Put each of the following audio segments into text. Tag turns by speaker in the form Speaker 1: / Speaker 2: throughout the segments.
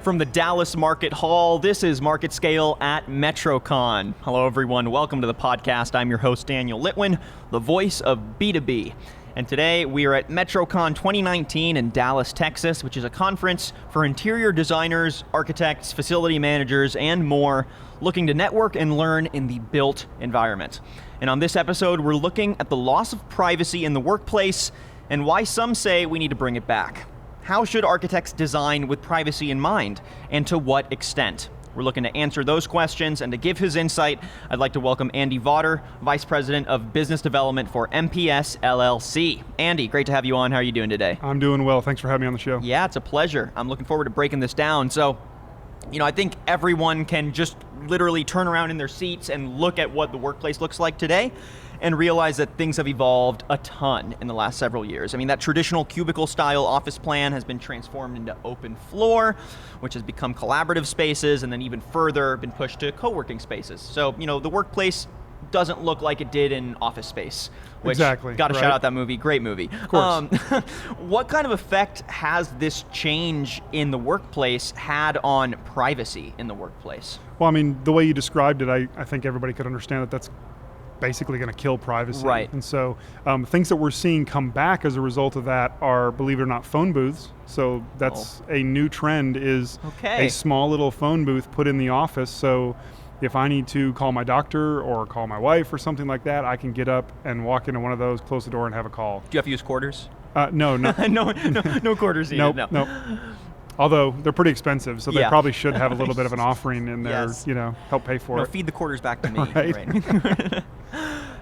Speaker 1: From the Dallas Market Hall, this is Market Scale at Metrocon. Hello everyone, welcome to the podcast. I'm your host Daniel Litwin, the voice of B2B. And today we are at Metrocon 2019 in Dallas, Texas, which is a conference for interior designers, architects, facility managers, and more looking to network and learn in the built environment. And on this episode, we're looking at the loss of privacy in the workplace and why some say we need to bring it back. How should architects design with privacy in mind, and to what extent? We're looking to answer those questions, and to give his insight, I'd like to welcome Andy Vaughter, Vice President of Business Development for MPS LLC. Andy, great to have you on. How are you doing today?
Speaker 2: I'm doing well. Thanks for having me on the show.
Speaker 1: Yeah, it's a pleasure. I'm looking forward to breaking this down. So, I think everyone can just literally turn around in their seats and look at what the workplace looks like today and realize that things have evolved a ton in the last several years. I mean, that traditional cubicle-style office plan has been transformed into open floor, which has become collaborative spaces, and then even further been pushed to co-working spaces. So, the workplace doesn't look like it did in Office Space. Which,
Speaker 2: exactly.
Speaker 1: Got to shout out that movie. Great movie.
Speaker 2: Of course.
Speaker 1: What kind of effect has this change in the workplace had on privacy in the workplace?
Speaker 2: Well, I mean, the way you described it, I think everybody could understand that that's basically going to kill privacy.
Speaker 1: Right.
Speaker 2: And so things that we're seeing come back as a result of that are, believe it or not, phone booths. So that's a new trend, is a small little phone booth put in the office. So if I need to call my doctor or call my wife or something like that, I can get up and walk into one of those, close the door, and have a call.
Speaker 1: Do you have to use quarters?
Speaker 2: No.
Speaker 1: no quarters either.
Speaker 2: Nope. Although they're pretty expensive, so they probably should have a little bit of an offering in there, help pay for it.
Speaker 1: Feed the quarters back to me.
Speaker 2: Right.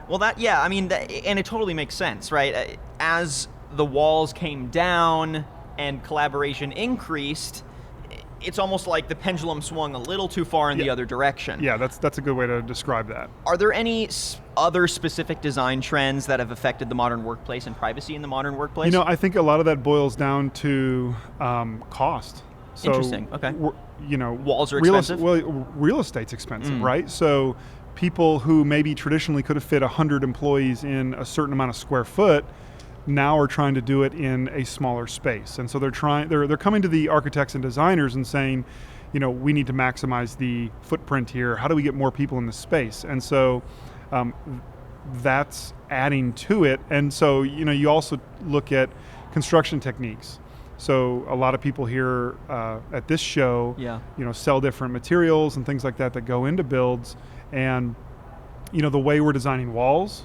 Speaker 1: Well, and it totally makes sense, right? As the walls came down and collaboration increased, it's almost like the pendulum swung a little too far in the other direction.
Speaker 2: Yeah, that's a good way to describe that.
Speaker 1: Are there any other specific design trends that have affected the modern workplace and privacy in the modern workplace?
Speaker 2: I think a lot of that boils down to cost. So,
Speaker 1: interesting. Okay. Walls are expensive?
Speaker 2: Real estate's expensive, right? So people who maybe traditionally could have fit 100 employees in a certain amount of square foot now are trying to do it in a smaller space. And so they're coming to the architects and designers and saying, we need to maximize the footprint here. How do we get more people in the space? And so that's adding to it. And so, you also look at construction techniques. So a lot of people here at this show, sell different materials and things like that go into builds. And, the way we're designing walls,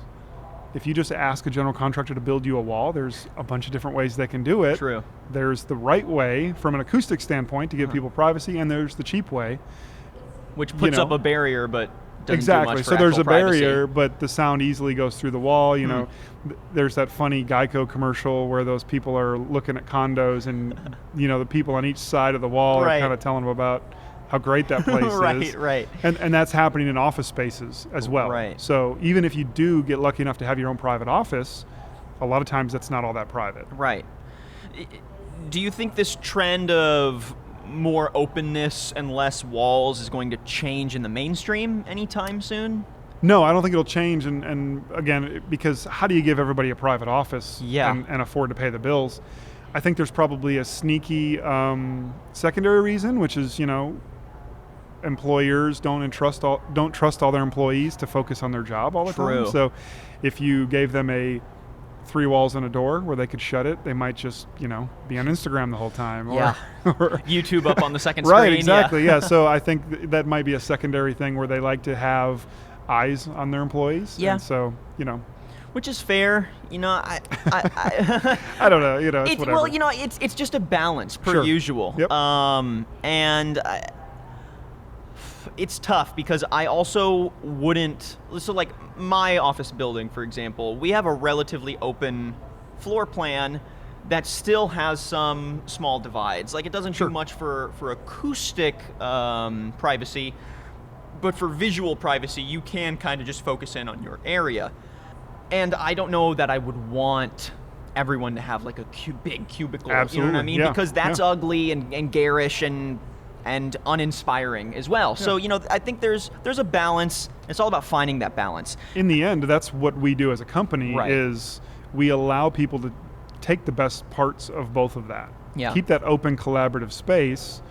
Speaker 2: if you just ask a general contractor to build you a wall, there's a bunch of different ways they can do it.
Speaker 1: True.
Speaker 2: There's the right way from an acoustic standpoint to give people privacy, and there's the cheap way.
Speaker 1: Which puts up a barrier, but doesn't
Speaker 2: exactly.
Speaker 1: do much for
Speaker 2: So there's a
Speaker 1: privacy.
Speaker 2: barrier, but the sound easily goes through the wall. There's that funny Geico commercial where those people are looking at condos, and the people on each side of the wall are kind of telling them about how great that place is.
Speaker 1: Right.
Speaker 2: And that's happening in office spaces as well.
Speaker 1: Right.
Speaker 2: So even if you do get lucky enough to have your own private office, a lot of times that's not all that private.
Speaker 1: Right. Do you think this trend of more openness and less walls is going to change in the mainstream anytime soon?
Speaker 2: No, I don't think it'll change. And again, because how do you give everybody a private office and afford to pay the bills? I think there's probably a sneaky secondary reason, which is, employers don't trust all their employees to focus on their job all the time. So if you gave them 3 walls and a door where they could shut it, they might just, be on Instagram the whole time. Or
Speaker 1: YouTube up on the second screen.
Speaker 2: Right, exactly, yeah. So I think that might be a secondary thing where they like to have eyes on their employees.
Speaker 1: Yeah.
Speaker 2: And so,
Speaker 1: Which is fair, I
Speaker 2: I don't know, it's whatever.
Speaker 1: Well, it's just a balance per usual.
Speaker 2: Yep.
Speaker 1: And it's tough because I also wouldn't. So, like my office building, for example, we have a relatively open floor plan that still has some small divides. Like it doesn't do much for acoustic privacy, but for visual privacy, you can kind of just focus in on your area. And I don't know that I would want everyone to have like a big cubicle.
Speaker 2: Absolutely.
Speaker 1: You know what I mean?
Speaker 2: Yeah.
Speaker 1: Because that's ugly and garish and uninspiring as well. Yeah. So, I think there's a balance. It's all about finding that balance.
Speaker 2: In the end, that's what we do as a company, is we allow people to take the best parts of both of that.
Speaker 1: Yeah.
Speaker 2: Keep that open collaborative space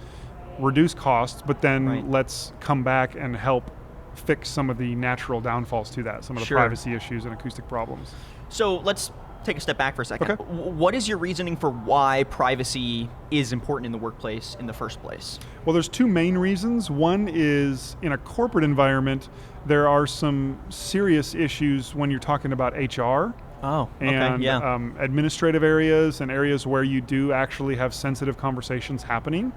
Speaker 2: reduce costs, but then
Speaker 1: Right.
Speaker 2: let's come back and help fix some of the natural downfalls to that, some of the
Speaker 1: Sure.
Speaker 2: privacy issues and acoustic problems.
Speaker 1: So let's take a step back for a second.
Speaker 2: Okay.
Speaker 1: What is your reasoning for why privacy is important in the workplace in the first place?
Speaker 2: Well, there's two main reasons. One is in a corporate environment, there are some serious issues when you're talking about HR.
Speaker 1: Oh, okay,
Speaker 2: And
Speaker 1: yeah.
Speaker 2: administrative areas and areas where you do actually have sensitive conversations happening.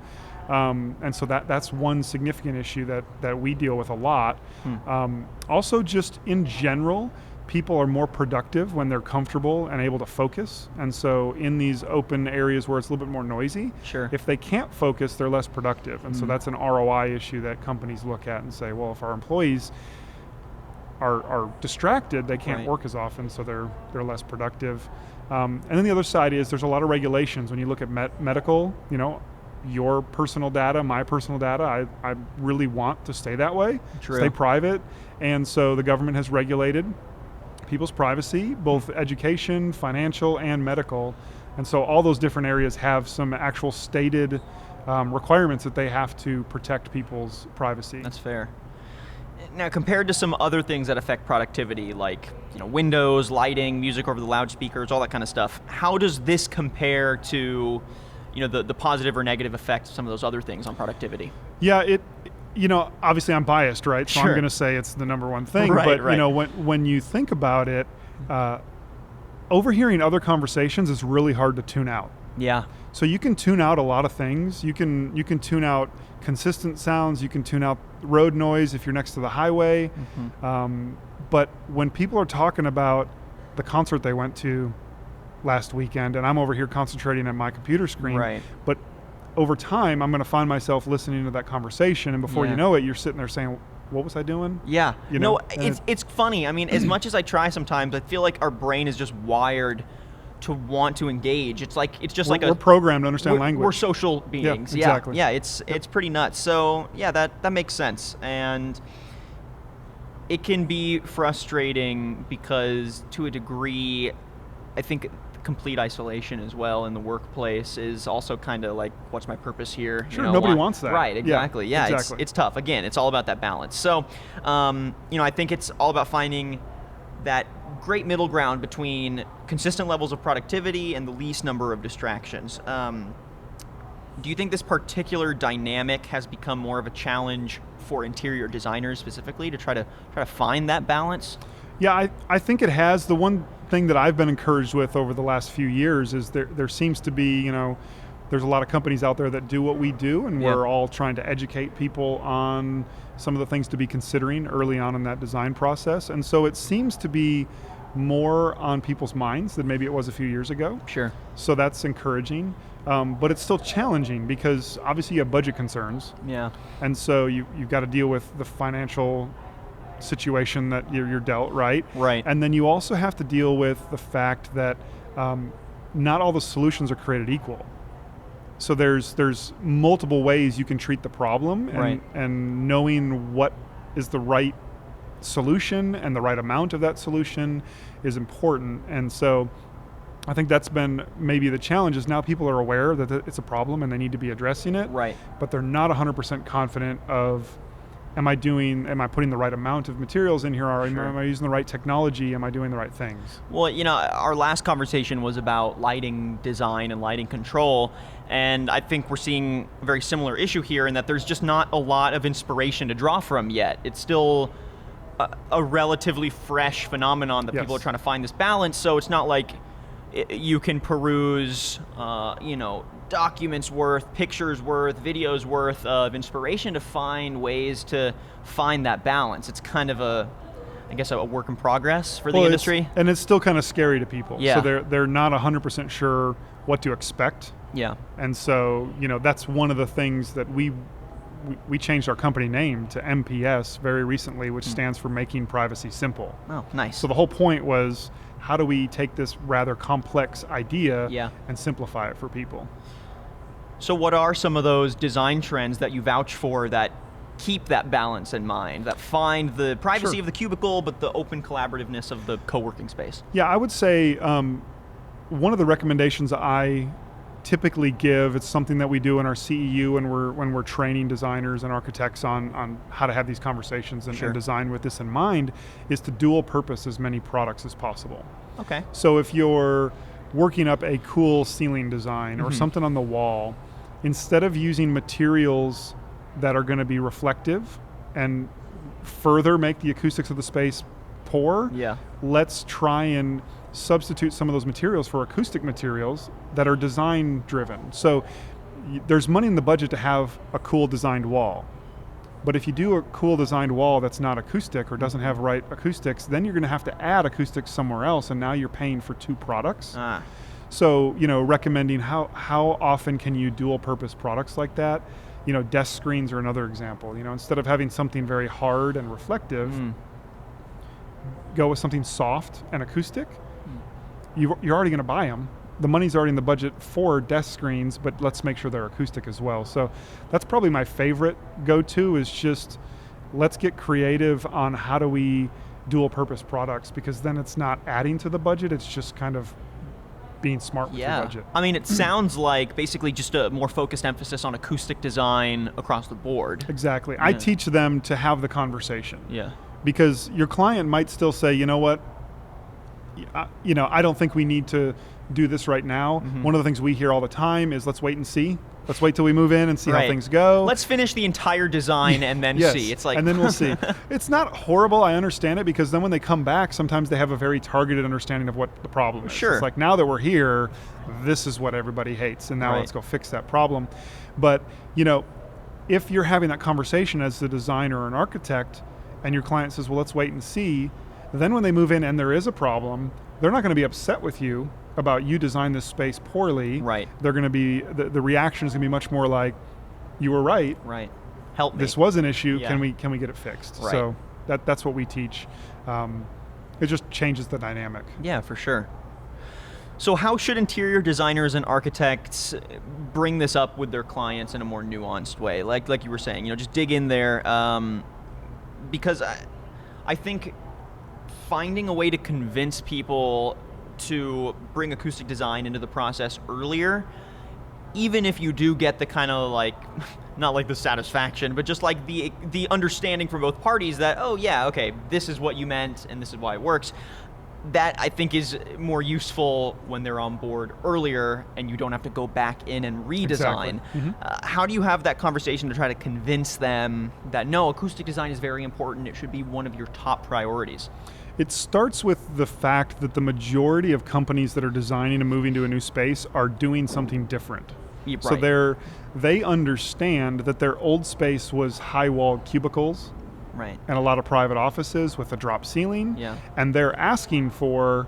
Speaker 2: And so that's one significant issue that we deal with a lot. Also, just in general, people are more productive when they're comfortable and able to focus. And so in these open areas where it's a little bit more noisy,
Speaker 1: Sure.
Speaker 2: if they can't focus, they're less productive. And so that's an ROI issue that companies look at and say, well, if our employees are distracted, they can't
Speaker 1: Right.
Speaker 2: work as often, so they're less productive. And then the other side is there's a lot of regulations. When you look at medical, your personal data, my personal data, I really want to stay that way,
Speaker 1: True.
Speaker 2: stay private. And so the government has regulated people's privacy, both education, financial, and medical. And so all those different areas have some actual stated requirements that they have to protect people's privacy.
Speaker 1: That's fair. Now, compared to some other things that affect productivity, like windows, lighting, music over the loudspeakers, all that kind of stuff, how does this compare to the positive or negative effects of some of those other things on productivity?
Speaker 2: Yeah, obviously I'm biased, right? So
Speaker 1: Sure.
Speaker 2: I'm going to say it's the number one thing.
Speaker 1: Right,
Speaker 2: but
Speaker 1: right.
Speaker 2: when you think about it, overhearing other conversations is really hard to tune out.
Speaker 1: Yeah.
Speaker 2: So you can tune out a lot of things. You can tune out consistent sounds. You can tune out road noise if you're next to the highway. But when people are talking about the concert they went to last weekend, and I'm over here concentrating at my computer screen,
Speaker 1: Right.
Speaker 2: but over time I'm going to find myself listening to that conversation, and before
Speaker 1: Yeah.
Speaker 2: you know it, you're sitting there saying, what was I doing?
Speaker 1: Yeah.
Speaker 2: No,
Speaker 1: It's funny. I mean, as much as I try sometimes, I feel like our brain is just wired to want to engage. It's just
Speaker 2: We're programmed to understand language.
Speaker 1: We're social beings.
Speaker 2: Yeah, exactly.
Speaker 1: Yeah, it's pretty nuts. So yeah, that makes sense. And it can be frustrating because to a degree, I think complete isolation as well in the workplace is also kind of like, what's my purpose here?
Speaker 2: Sure, nobody wants that.
Speaker 1: Right, exactly. Yeah,
Speaker 2: exactly.
Speaker 1: It's tough. Again, it's all about that balance. So, I think it's all about finding that great middle ground between consistent levels of productivity and the least number of distractions. Do you think this particular dynamic has become more of a challenge for interior designers specifically to try to find that balance?
Speaker 2: Yeah, I think it has. The one thing that I've been encouraged with over the last few years is there seems to be, there's a lot of companies out there that do what we do, and we're all trying to educate people on some of the things to be considering early on in that design process. And so it seems to be more on people's minds than maybe it was a few years ago.
Speaker 1: Sure.
Speaker 2: So that's encouraging. But it's still challenging because obviously you have budget concerns.
Speaker 1: Yeah.
Speaker 2: And so you've got to deal with the financial situation that you're dealt, right?
Speaker 1: Right.
Speaker 2: And then you also have to deal with the fact that not all the solutions are created equal. So there's multiple ways you can treat the problem, and,
Speaker 1: Right.
Speaker 2: and knowing what is the right solution and the right amount of that solution is important. And so I think that's been maybe the challenge is now people are aware that it's a problem and they need to be addressing it,
Speaker 1: Right.
Speaker 2: but they're not 100% confident of, am I putting the right amount of materials in here? Am I using the right technology? Am I doing the right things?
Speaker 1: Well, our last conversation was about lighting design and lighting control, and I think we're seeing a very similar issue here in that there's just not a lot of inspiration to draw from yet. It's still a relatively fresh phenomenon that people are trying to find this balance, so it's not like you can peruse, documents worth, pictures worth, videos worth of inspiration to find ways to find that balance. It's kind of a work in progress for the industry.
Speaker 2: And it's still kind of scary to people.
Speaker 1: Yeah.
Speaker 2: So they're not 100% sure what to expect.
Speaker 1: Yeah.
Speaker 2: And so, that's one of the things that we changed our company name to MPS very recently, which stands for Making Privacy Simple.
Speaker 1: Oh, nice.
Speaker 2: So the whole point was, how do we take this rather complex idea and simplify it for people?
Speaker 1: So what are some of those design trends that you vouch for that keep that balance in mind, that find the privacy of the cubicle but the open collaborativeness of the co-working space?
Speaker 2: Yeah, I would say one of the recommendations I typically give. It's something that we do in our CEU when we're training designers and architects on how to have these conversations and design with this in mind, is to dual purpose as many products as possible.
Speaker 1: Okay.
Speaker 2: So if you're working up a cool ceiling design or something on the wall, instead of using materials that are going to be reflective and further make the acoustics of the space poor, let's try and substitute some of those materials for acoustic materials that are design driven. So there's money in the budget to have a cool designed wall. But if you do a cool designed wall that's not acoustic or doesn't have right acoustics, then you're going to have to add acoustics somewhere else, and now you're paying for two products. So, recommending how often can you dual purpose products like that? Desk screens are another example. Instead of having something very hard and reflective, go with something soft and acoustic. You're already going to buy them. The money's already in the budget for desk screens, but let's make sure they're acoustic as well. So that's probably my favorite go-to, is just let's get creative on how do we dual purpose products, because then it's not adding to the budget, it's just kind of being smart with your budget.
Speaker 1: I mean, it sounds like basically just a more focused emphasis on acoustic design across the board.
Speaker 2: Exactly. I teach them to have the conversation.
Speaker 1: Yeah.
Speaker 2: Because your client might still say, you know what, I don't think we need to do this right now. One of the things we hear all the time is, let's wait and see. Let's wait till we move in and see how things go.
Speaker 1: Let's finish the entire design and then see. It's like,
Speaker 2: and then we'll see. It's not horrible. I understand it, because then when they come back, sometimes they have a very targeted understanding of what the problem is.
Speaker 1: Sure.
Speaker 2: It's like, now that we're here, this is what everybody hates, and now let's go fix that problem. But, if you're having that conversation as a designer or an architect, and your client says, well, let's wait and see, then when they move in and there is a problem, they're not going to be upset with you about you designed this space poorly.
Speaker 1: Right.
Speaker 2: They're going to be, the reaction is going to be much more like, you were right.
Speaker 1: Right. Help me.
Speaker 2: This was an issue. Can we get it fixed?
Speaker 1: Right.
Speaker 2: So that's what we teach. It just changes the dynamic.
Speaker 1: Yeah, for sure. So how should interior designers and architects bring this up with their clients in a more nuanced way? Like you were saying, just dig in there, because I think finding a way to convince people to bring acoustic design into the process earlier, even if you do get the kind of not like the satisfaction, but just like the understanding from both parties that, oh yeah, okay, this is what you meant and this is why it works. That I think is more useful when they're on board earlier and you don't have to go back in and redesign.
Speaker 2: Exactly.
Speaker 1: How do you have that conversation to try to convince them that no, acoustic design is very important, it should be one of your top priorities?
Speaker 2: It starts with the fact that the majority of companies that are designing and moving to a new space are doing something different.
Speaker 1: Yeah, right.
Speaker 2: So they understand that their old space was high-walled cubicles,
Speaker 1: right,
Speaker 2: and a lot of private offices with a drop ceiling.
Speaker 1: Yeah.
Speaker 2: And they're asking for,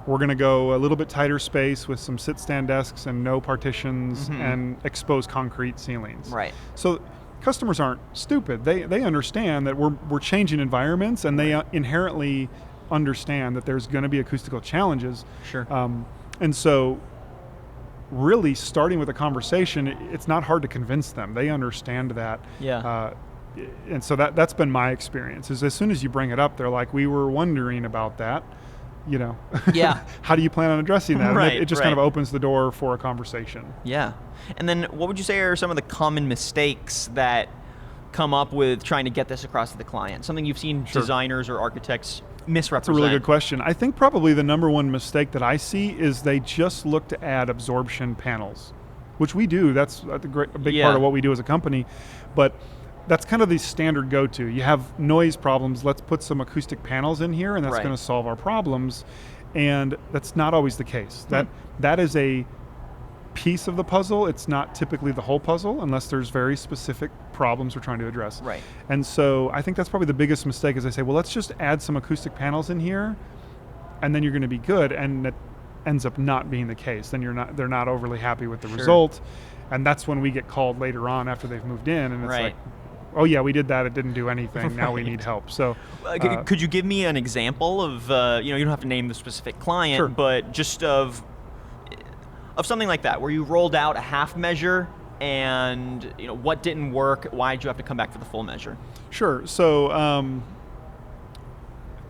Speaker 2: we're going to go a little bit tighter space with some sit-stand desks and no partitions and exposed concrete ceilings.
Speaker 1: Right.
Speaker 2: So customers aren't stupid. They understand that we're changing environments, and they inherently understand that there's going to be acoustical challenges.
Speaker 1: Sure.
Speaker 2: And so really starting with a conversation, it's not hard to convince them. They understand that.
Speaker 1: Yeah.
Speaker 2: And so that's been my experience, is as soon as you bring it up, they're like, we were wondering about that.
Speaker 1: Yeah.
Speaker 2: How do you plan on addressing that?
Speaker 1: Right,
Speaker 2: And it just kind of opens the door for a conversation.
Speaker 1: Yeah. And then what would you say are some of the common mistakes that come up with trying to get this across to the client? Something you've seen designers or architects misrepresent?
Speaker 2: That's a really good question. I think probably the number one mistake that I see is they just look to add absorption panels, which we do. That's a big part of what we do as a company. But that's kind of the standard go-to. You have noise problems, let's put some acoustic panels in here and that's going to solve our problems. And that's not always the case. That is a piece of the puzzle. It's not typically the whole puzzle unless there's very specific problems we're trying to address.
Speaker 1: Right.
Speaker 2: And so I think that's probably the biggest mistake, is they say, well, let's just add some acoustic panels in here and then you're going to be good. And that ends up not being the case. Then they're not overly happy with the result. And that's when we get called later on after they've moved in, and it's like, oh yeah, we did that, it didn't do anything, now we need help. So
Speaker 1: could you give me an example of, you don't have to name the specific client, but just of something like that, where you rolled out a half measure and what didn't work, why did you have to come back for the full measure?
Speaker 2: Sure. So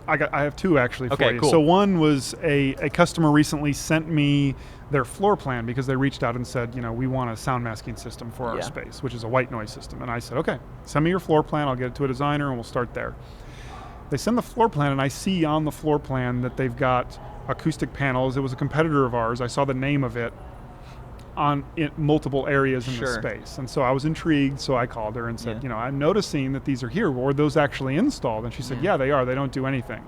Speaker 2: I have two actually for you.
Speaker 1: Cool.
Speaker 2: So one was a customer recently sent me their floor plan because they reached out and said, we want a sound masking system for our space, which is a white noise system. And I said, okay, send me your floor plan. I'll get it to a designer and we'll start there. They send the floor plan and I see on the floor plan that they've got acoustic panels. It was a competitor of ours. I saw the name of it in multiple areas in the space. And so I was intrigued, so I called her and said, I'm noticing that these are here. Were those actually installed? And she said, yeah, they are. They don't do anything.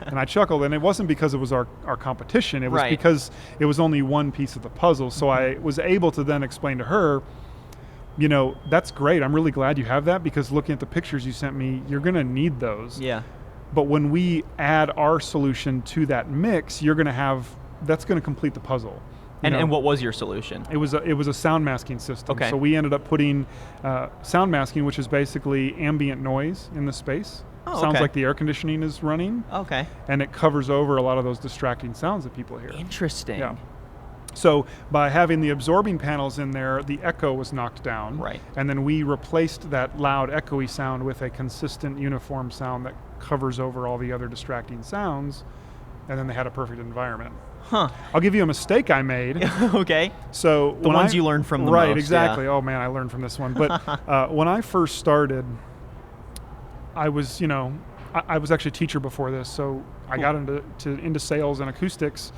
Speaker 2: And I chuckled, and it wasn't because it was our competition. It was because it was only one piece of the puzzle. So I was able to then explain to her, that's great. I'm really glad you have that, because looking at the pictures you sent me, you're going to need those.
Speaker 1: Yeah.
Speaker 2: But when we add our solution to that mix, that's going to complete the puzzle.
Speaker 1: And what was your solution?
Speaker 2: It was a sound masking system.
Speaker 1: Okay.
Speaker 2: So we ended up putting sound masking, which is basically ambient noise in the space. Sounds like the air conditioning is running.
Speaker 1: Okay.
Speaker 2: And it covers over a lot of those distracting sounds that people hear.
Speaker 1: Interesting.
Speaker 2: Yeah. So by having the absorbing panels in there, the echo was knocked down.
Speaker 1: Right.
Speaker 2: And then we replaced that loud, echoey sound with a consistent, uniform sound that covers over all the other distracting sounds. And then they had a perfect environment.
Speaker 1: Huh.
Speaker 2: I'll give you a mistake I made.
Speaker 1: Okay.
Speaker 2: So
Speaker 1: the ones you learned from the most.
Speaker 2: Right, exactly. Yeah. Oh man, I learned from this one. But when I first started, I was, I was actually a teacher before this, so I got into sales and acoustics,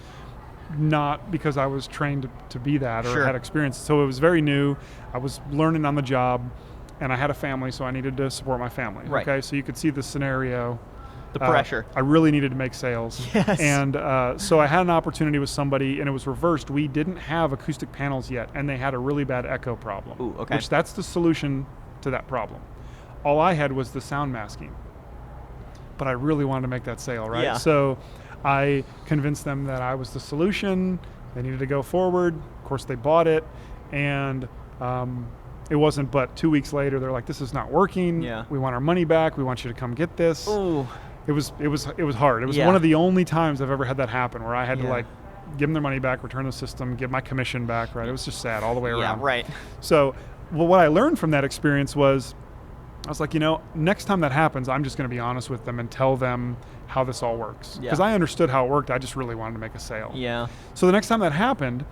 Speaker 2: not because I was trained to be that or had experience. So it was very new. I was learning on the job, and I had a family, so I needed to support my family.
Speaker 1: Right.
Speaker 2: Okay, so you could see the scenario.
Speaker 1: The pressure.
Speaker 2: I really needed to make sales.
Speaker 1: Yes.
Speaker 2: And so I had an opportunity with somebody, and it was reversed. We didn't have acoustic panels yet, and they had a really bad echo problem.
Speaker 1: Ooh, okay.
Speaker 2: Which that's the solution to that problem. All I had was the sound masking. But I really wanted to make that sale, right?
Speaker 1: Yeah.
Speaker 2: So I convinced them that I was the solution. They needed to go forward. Of course, they bought it. And it wasn't but 2 weeks later, they're like, this is not working.
Speaker 1: Yeah.
Speaker 2: We want our money back. We want you to come get this.
Speaker 1: Ooh.
Speaker 2: It was hard. It was one of the only times I've ever had that happen, where I had to give them their money back, return the system, give my commission back, right? It was just sad all the way around.
Speaker 1: Yeah, right.
Speaker 2: So what I learned from that experience was, I was like, next time that happens, I'm just going to be honest with them and tell them how this all works. Because I understood how it worked. I just really wanted to make a sale.
Speaker 1: Yeah.
Speaker 2: So the next time that happened,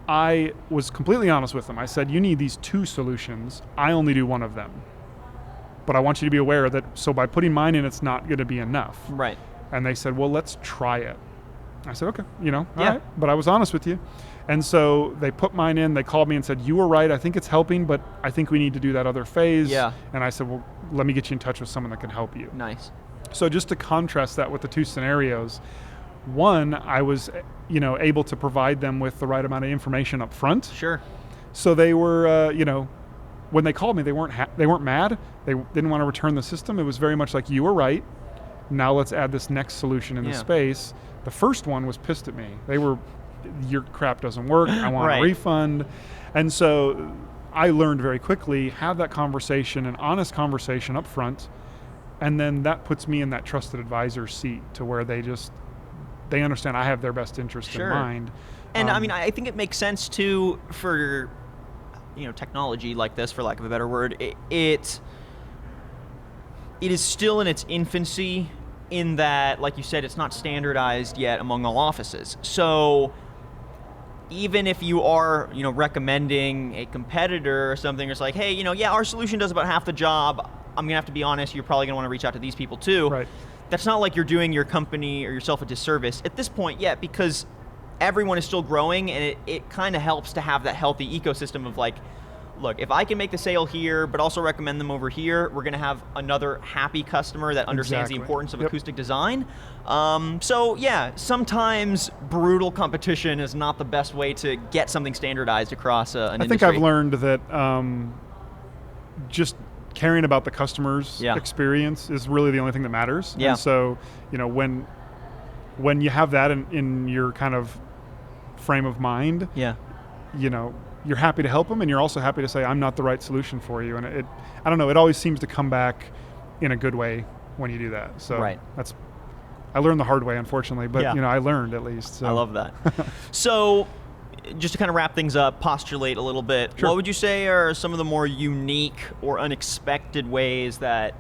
Speaker 2: I was completely honest with them. I said, you need these two solutions. I only do one of them. But I want you to be aware that, so by putting mine in, it's not going to be enough.
Speaker 1: Right.
Speaker 2: And they said, well, let's try it. I said, okay, all right. But I was honest with you. And so they put mine in, they called me and said, you were right, I think it's helping, but I think we need to do that other phase. Yeah. And I said, well, let me get you in touch with someone that can help you.
Speaker 1: Nice.
Speaker 2: So just to contrast that with the two scenarios, one, I was, able to provide them with the right amount of information up front.
Speaker 1: Sure.
Speaker 2: So they were, when they called me, they weren't mad. They didn't want to return the system. It was very much like, you were right. Now let's add this next solution in the space. The first one was pissed at me. They were, your crap doesn't work. I want a refund. And so I learned very quickly, have that conversation, an honest conversation up front. And then that puts me in that trusted advisor seat to where they understand I have their best interest in mind.
Speaker 1: And I think it makes sense too for, technology like this, for lack of a better word. It is still in its infancy, in that, like you said, it's not standardized yet among all offices. So even if you are, recommending a competitor or something, it's like, hey, our solution does about half the job. I'm going to have to be honest, you're probably going to want to reach out to these people too.
Speaker 2: Right.
Speaker 1: That's not like you're doing your company or yourself a disservice at this point yet, because everyone is still growing, and it kind of helps to have that healthy ecosystem of like, look, if I can make the sale here, but also recommend them over here, we're going to have another happy customer that understands the importance of acoustic design. Sometimes brutal competition is not the best way to get something standardized across an industry.
Speaker 2: I think I've learned that just caring about the customer's experience is really the only thing that matters.
Speaker 1: Yeah.
Speaker 2: And so, when you have that in your kind of frame of mind, you're happy to help them, and you're also happy to say, I'm not the right solution for you. And I don't know, it always seems to come back in a good way when you do that. So I learned the hard way, unfortunately, but I learned at least. So.
Speaker 1: I love that. So just to kind of wrap things up, postulate a little bit, what would you say are some of the more unique or unexpected ways that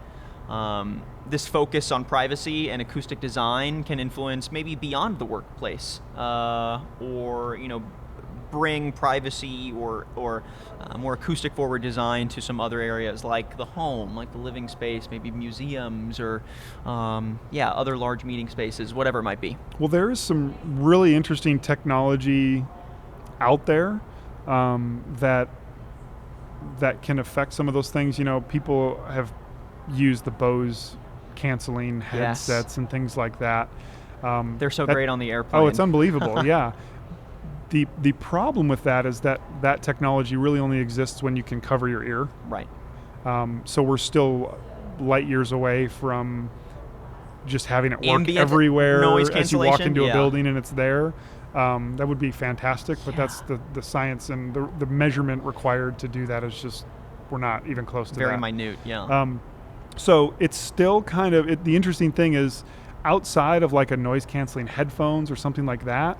Speaker 1: this focus on privacy and acoustic design can influence maybe beyond the workplace, or bring privacy or more acoustic forward design to some other areas like the home, like the living space, maybe museums or other large meeting spaces, whatever it might be.
Speaker 2: Well, there is some really interesting technology out there that can affect some of those things. People have used the Bose canceling headsets and things like that.
Speaker 1: They're so great on the airplane.
Speaker 2: Oh, it's unbelievable. Yeah. The problem with that is that technology really only exists when you can cover your ear.
Speaker 1: Right.
Speaker 2: So we're still light years away from just having it work
Speaker 1: Ambient
Speaker 2: everywhere
Speaker 1: noise
Speaker 2: as you walk
Speaker 1: cancellation?
Speaker 2: into a building and it's there. That would be fantastic, but that's the science and the measurement required to do that is just, we're not even close to
Speaker 1: Very
Speaker 2: that.
Speaker 1: minute, yeah.
Speaker 2: So it's still kind of, the interesting thing is, outside of like a noise canceling headphones or something like that,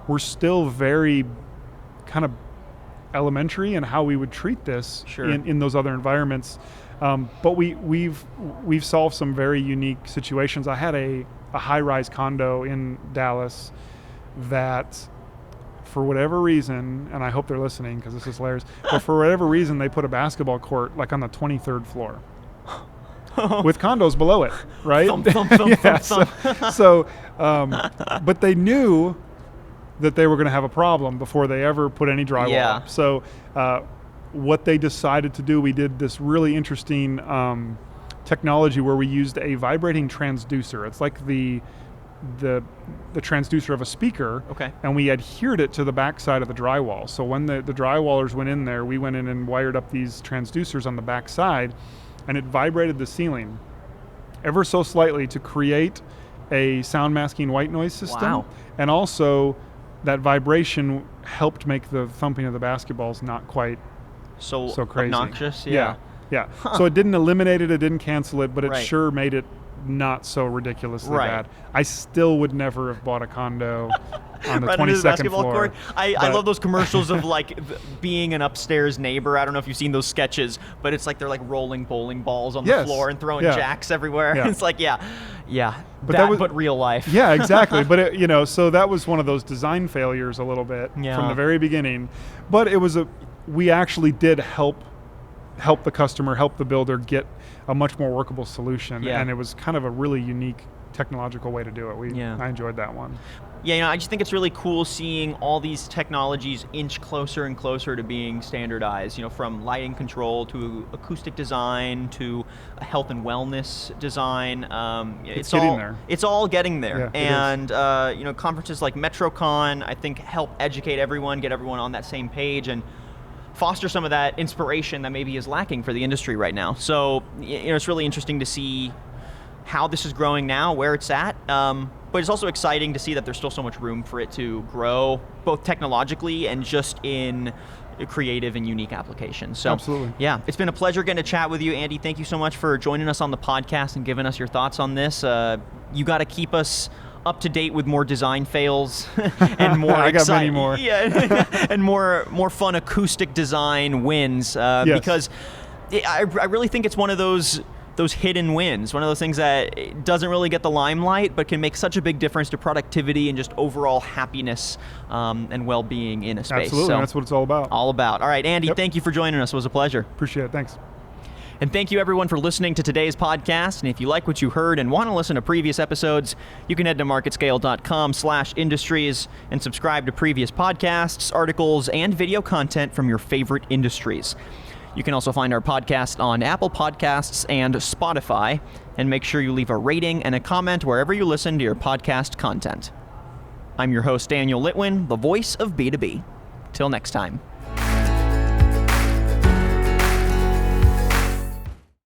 Speaker 2: we're still very kind of elementary in how we would treat this in those other environments. But we've solved some very unique situations. I had a high-rise condo in Dallas that, for whatever reason, and I hope they're listening because this is hilarious, but for whatever reason they put a basketball court like on the 23rd floor. With condos below it, right?
Speaker 1: Thump, thump, thump, thump,
Speaker 2: thump. But they knew that they were going to have a problem before they ever put any drywall up. So what they decided to do, we did this really interesting technology where we used a vibrating transducer. It's like the transducer of a speaker, and we adhered it to the backside of the drywall. So when the drywallers went in there, we went in and wired up these transducers on the backside, and it vibrated the ceiling ever so slightly to create a sound masking white noise system.
Speaker 1: Wow.
Speaker 2: And also that vibration helped make the thumping of the basketballs not quite so crazy.
Speaker 1: Obnoxious,
Speaker 2: Yeah. Huh. So it didn't eliminate it, it didn't cancel it, but it sure made it not so ridiculously bad. I still would never have bought a condo on the 22nd floor.
Speaker 1: Court. I love those commercials of like being an upstairs neighbor. I don't know if you've seen those sketches, but it's like they're like rolling bowling balls on the floor and throwing jacks everywhere. It's like, but real life.
Speaker 2: Yeah, exactly. But it, so that was one of those design failures a little bit from the very beginning. But it was we actually did help the customer, help the builder get a much more workable solution. And it was kind of a really unique technological way to do it. I enjoyed that one.
Speaker 1: Yeah, I just think it's really cool seeing all these technologies inch closer and closer to being standardized, from lighting control to acoustic design to health and wellness design.
Speaker 2: It's getting there.
Speaker 1: It's all getting there.
Speaker 2: Yeah,
Speaker 1: and, conferences like Metrocon, I think, help educate everyone, get everyone on that same page, and foster some of that inspiration that maybe is lacking for the industry right now. So, it's really interesting to see how this is growing now, where it's at. But it's also exciting to see that there's still so much room for it to grow, both technologically and just in creative and unique applications. So,
Speaker 2: absolutely.
Speaker 1: Yeah, it's been a pleasure getting to chat with you, Andy. Thank you so much for joining us on the podcast and giving us your thoughts on this. You got to keep us up to date with more design fails and more
Speaker 2: I got many more.
Speaker 1: And more fun acoustic design wins because I really think it's one of those hidden wins, one of those things that doesn't really get the limelight but can make such a big difference to productivity and just overall happiness and well-being in a space.
Speaker 2: Absolutely, that's what it's all about.
Speaker 1: All right, Andy, thank you for joining us. It was a pleasure.
Speaker 2: Appreciate it, thanks.
Speaker 1: And thank you everyone for listening to today's podcast. And if you like what you heard and want to listen to previous episodes, you can head to marketscale.com/industries and subscribe to previous podcasts, articles, and video content from your favorite industries. You can also find our podcast on Apple Podcasts and Spotify, and make sure you leave a rating and a comment wherever you listen to your podcast content. I'm your host, Daniel Litwin, the voice of B2B. Till next time.